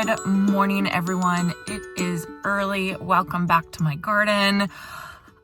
Good morning, everyone. It is early. Welcome back to my garden.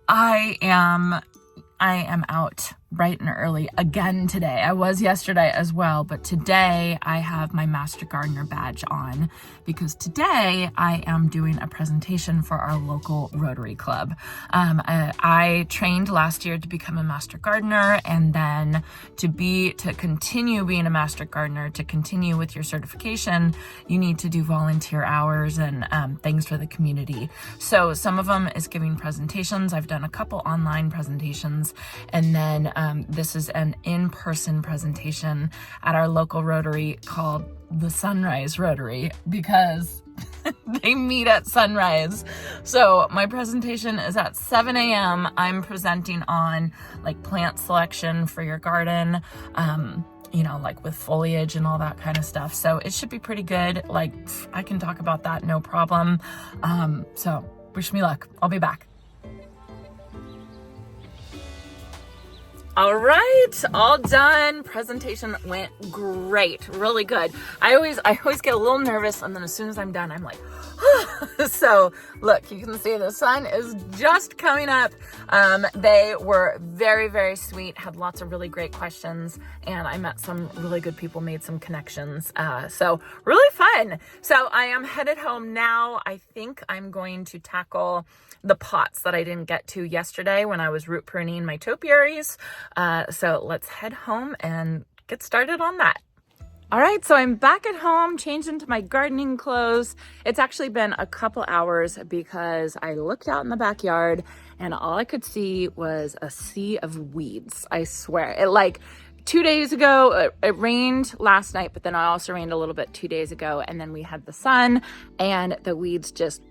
I am out bright and early again today. I was yesterday as well, but today I have my Master Gardener badge on because today I am doing a presentation for our local Rotary Club. I trained last year to become a Master Gardener, and then to continue being a Master Gardener, to continue with your certification, you need to do volunteer hours and things for the community. So some of them is giving presentations. I've done a couple online presentations, and then this is an in-person presentation at our local Rotary called the Sunrise Rotary because they meet at sunrise. So my presentation is at 7 a.m. I'm presenting on like plant selection for your garden, like with foliage and all that kind of stuff. So it should be pretty good. Like I can talk about that, no problem. So wish me luck. I'll be back. All right, all done. Presentation went great, really good. I always get a little nervous, and then as soon as I'm done, I'm like, so look, you can see the sun is just coming up. They were very, very sweet, had lots of really great questions, and I met some really good people, made some connections. So really fun. So I am headed home now. I think I'm going to tackle the pots that I didn't get to yesterday when I was root pruning my topiaries. So let's head home and get started on that. All right, so I'm back at home, changed into my gardening clothes. It's actually been a couple hours because I looked out in the backyard and all I could see was a sea of weeds. I swear. It 2 days ago, it rained last night, but then I also rained a little bit 2 days ago, and then we had the sun and the weeds just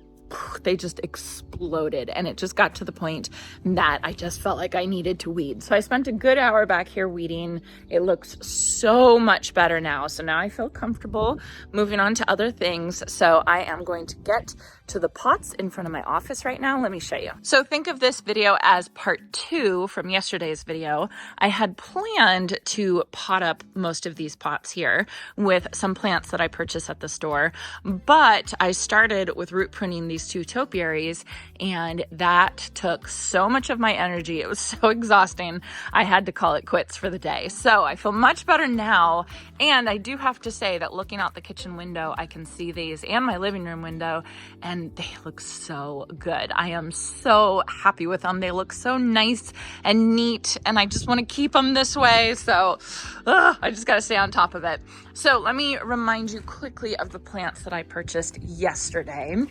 exploded, and it just got to the point that I just felt like I needed to weed. So I spent a good hour back here weeding. It looks so much better now. So now I feel comfortable moving on to other things. So I am going to get to the pots in front of my office right now. Let me show you. So think of this video as part 2 from yesterday's video. I had planned to pot up most of these pots here with some plants that I purchased at the store, but I started with root pruning these 2 topiaries, and that took so much of my energy. It was so exhausting. I had to call it quits for the day. So I feel much better now, and I do have to say that looking out the kitchen window, I can see these and my living room window, and they look so good. I am so happy with them. They look so nice and neat, and I just want to keep them this way. So I just got to stay on top of it. So let me remind you quickly of the plants that I purchased yesterday.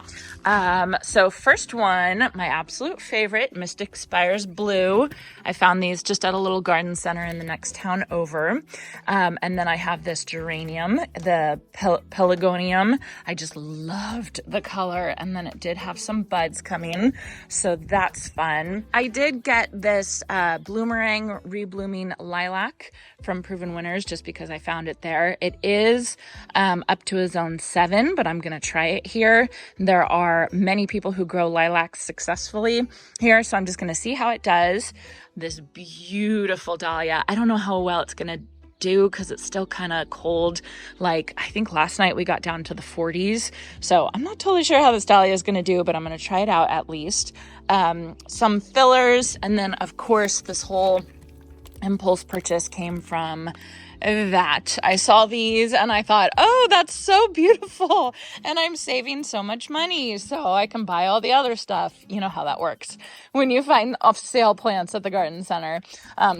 So first one, my absolute favorite, Mystic Spires Blue. I found these just at a little garden center in the next town over. And then I have this geranium, the pelargonium. I just loved the color, and then it did have some buds coming, so that's fun. I did get this bloomerang reblooming lilac from Proven Winners just because I found it there. It is up to a zone 7, but I'm gonna try it here. There are many people who grow lilacs successfully here, so I'm just gonna see how it does. This beautiful dahlia, I don't know how well it's gonna do because it's still kind of cold. Like I think last night we got down to the 40s, so I'm not totally sure how this dahlia is going to do, but I'm going to try it out at least. Some fillers, and then of course this whole impulse purchase came from that. I saw these and I thought, oh, that's so beautiful, and I'm saving so much money so I can buy all the other stuff. You know how that works when you find off sale plants at the garden center.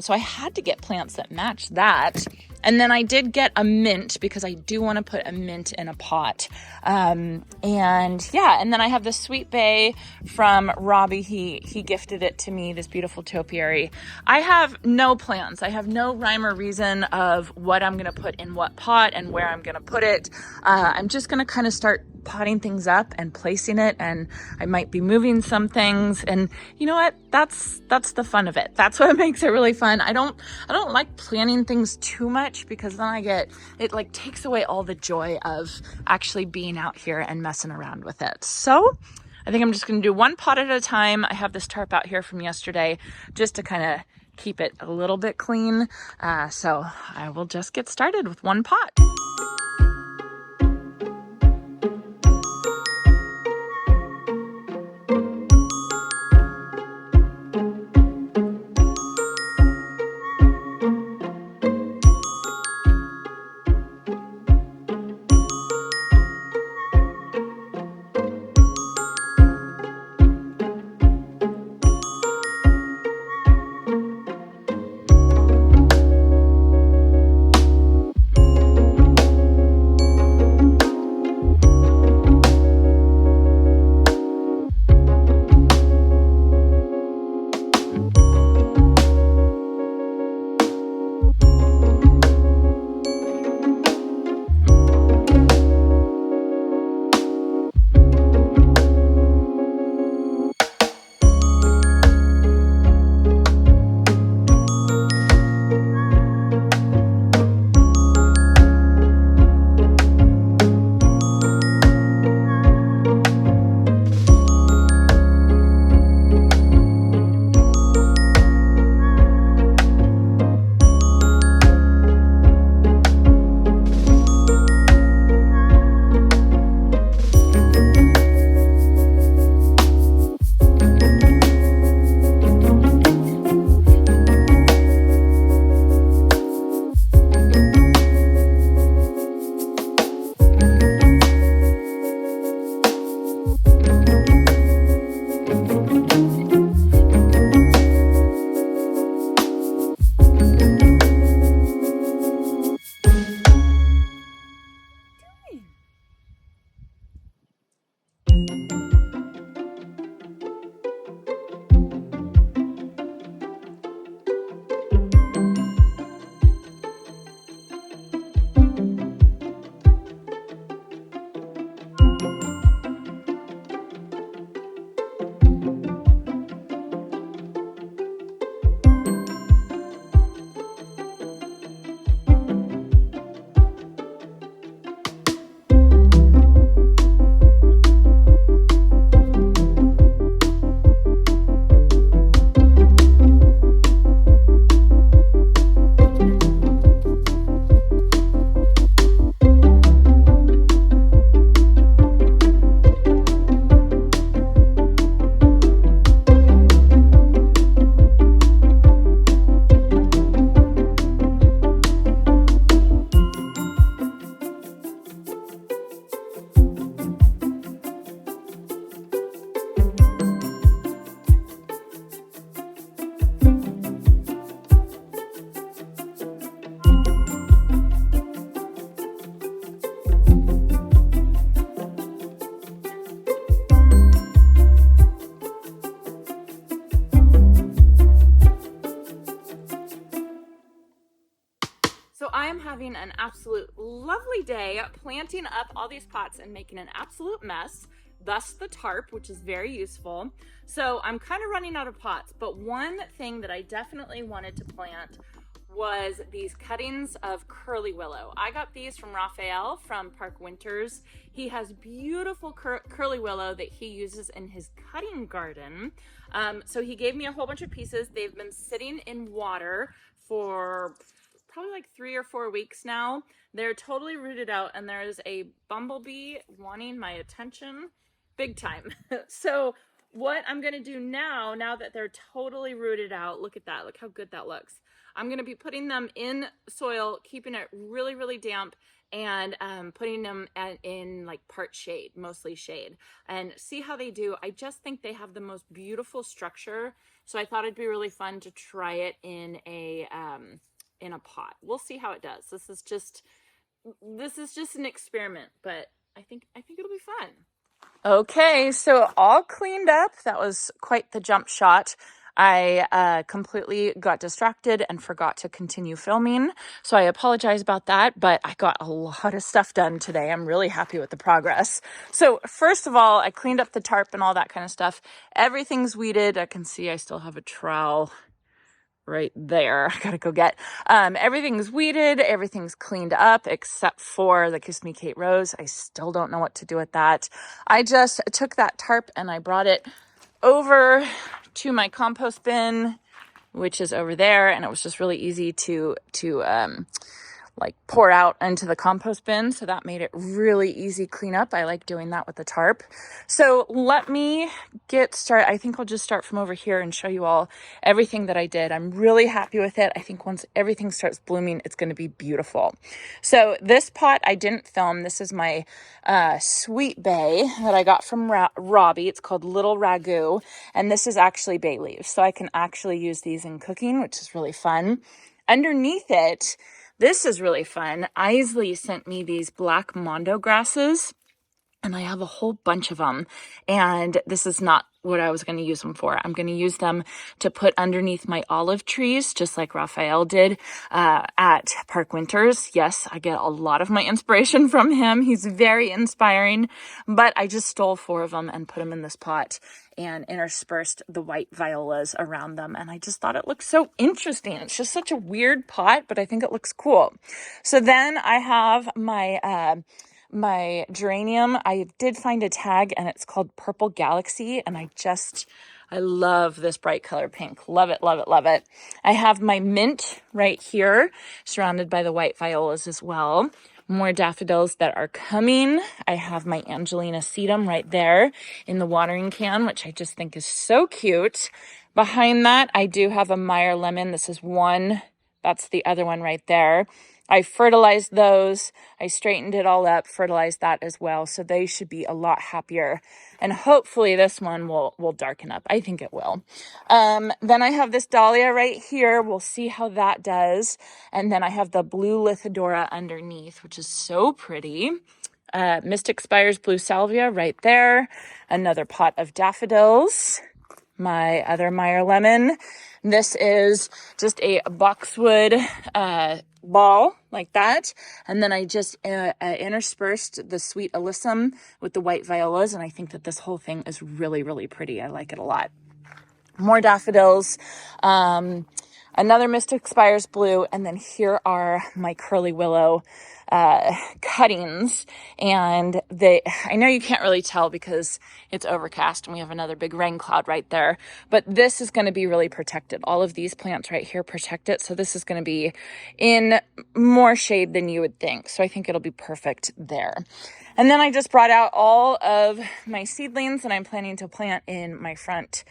So I had to get plants that match that. And then I did get a mint because I do want to put a mint in a pot. And then I have the Sweet Bay from Robbie. He gifted it to me, this beautiful topiary. I have no plans. I have no rhyme or reason of what I'm going to put in what pot and where I'm going to put it. I'm just going to kind of start potting things up and placing it, and I might be moving some things, and you know what, that's the fun of it. That's what makes it really fun. I don't like planning things too much because then it takes away all the joy of actually being out here and messing around with it. So I think I'm just going to do one pot at a time. I have this tarp out here from yesterday just to kind of keep it a little bit clean. So I will just get started with one pot. having an absolute lovely day planting up all these pots and making an absolute mess, thus the tarp, which is very useful. So I'm kind of running out of pots, but one thing that I definitely wanted to plant was these cuttings of curly willow. I got these from Raphael from Park Winters. He has beautiful curly willow that he uses in his cutting garden. So he gave me a whole bunch of pieces. They've been sitting in water for probably like 3 or 4 weeks now. They're totally rooted out, and there is a bumblebee wanting my attention big time. So what I'm gonna do now that they're totally rooted out, look at that, look how good that looks. I'm gonna be putting them in soil, keeping it really, really damp, and putting them in like part shade, mostly shade, and see how they do. I just think they have the most beautiful structure. So I thought it'd be really fun to try it in a pot. We'll see how it does. This is just an experiment, but I think it'll be fun. Okay, so all cleaned up. That was quite the jump shot. I completely got distracted and forgot to continue filming, so I apologize about that, but I got a lot of stuff done today. I'm really happy with the progress. So first of all, I cleaned up the tarp and all that kind of stuff. Everything's weeded. I can see I still have a trowel right there. I gotta go get everything's weeded, everything's cleaned up except for the Kiss Me Kate rose. I still don't know what to do with that. I just took that tarp and I brought it over to my compost bin, which is over there, and it was just really easy to like pour out into the compost bin. So that made it really easy cleanup. I like doing that with the tarp. So let me get started. I think I'll just start from over here and show you all everything that I did. I'm really happy with it. I think once everything starts blooming, it's going to be beautiful. So this pot I didn't film. This is my sweet bay that I got from Robbie. It's called Little Ragu, and this is actually bay leaves. So I can actually use these in cooking, which is really fun. Underneath it, this is really fun. Isley sent me these black mondo grasses, and I have a whole bunch of them. And this is not what I was going to use them for. I'm going to use them to put underneath my olive trees, just like Raphael did at Park Winters. Yes, I get a lot of my inspiration from him. He's very inspiring, but I just stole 4 of them and put them in this pot and interspersed the white violas around them. And I just thought it looked so interesting. It's just such a weird pot, but I think it looks cool. So then I have my my geranium. I did find a tag and it's called Purple Galaxy, and I love this bright color pink. Love it, love it, love it. I have my mint right here, surrounded by the white violas as well. More daffodils that are coming. I have my Angelina sedum right there in the watering can, which I just think is so cute. Behind that, I do have a Meyer lemon. This is one. That's the other one right there. I fertilized those. I straightened it all up, fertilized that as well. So they should be a lot happier. And hopefully this one will darken up. I think it will. Then I have this dahlia right here. We'll see how that does. And then I have the blue Lithidora underneath, which is so pretty. Mystic Spire's blue salvia right there. Another pot of daffodils. My other Meyer lemon. This is just a boxwood ball like that, and then I just interspersed the sweet alyssum with the white violas, and I think that this whole thing is really, really pretty. I like it a lot. More daffodils, another Mystic Spires blue, and then here are my curly willow cuttings. And I know you can't really tell because it's overcast and we have another big rain cloud right there, but this is going to be really protected. All of these plants right here protect it. So this is going to be in more shade than you would think. So I think it'll be perfect there. And then I just brought out all of my seedlings that I'm planning to plant in my front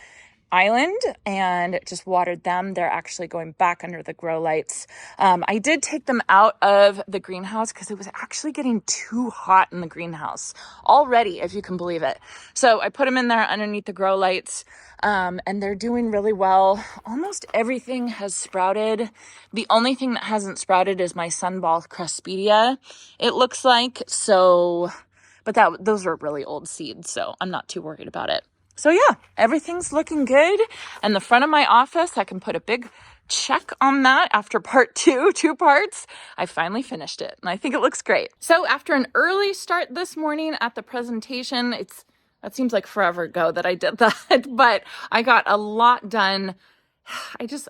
island and just watered them. They're actually going back under the grow lights. I did take them out of the greenhouse because it was actually getting too hot in the greenhouse already, if you can believe it. So I put them in there underneath the grow lights, and they're doing really well. Almost everything has sprouted. The only thing that hasn't sprouted is my sunball cruspedia, it looks like. So, but those are really old seeds, so I'm not too worried about it. So yeah, everything's looking good. And the front of my office, I can put a big check on that after part 2 parts. I finally finished it and I think it looks great. So after an early start this morning at the presentation, that seems like forever ago that I did that, but I got a lot done.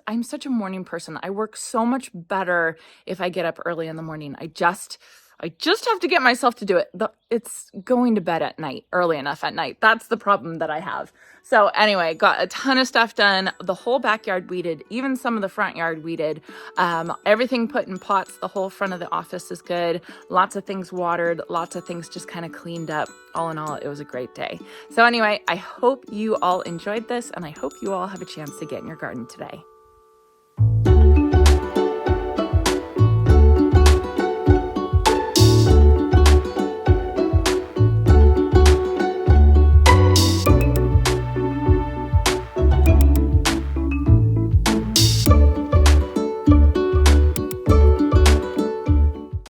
I'm such a morning person. I work so much better if I get up early in the morning. I just have to get myself to do it. It's going to bed at night, early enough at night. That's the problem that I have. So anyway, got a ton of stuff done. The whole backyard weeded, even some of the front yard weeded. Everything put in pots. The whole front of the office is good. Lots of things watered. Lots of things just kind of cleaned up. All in all, it was a great day. So anyway, I hope you all enjoyed this, and I hope you all have a chance to get in your garden today.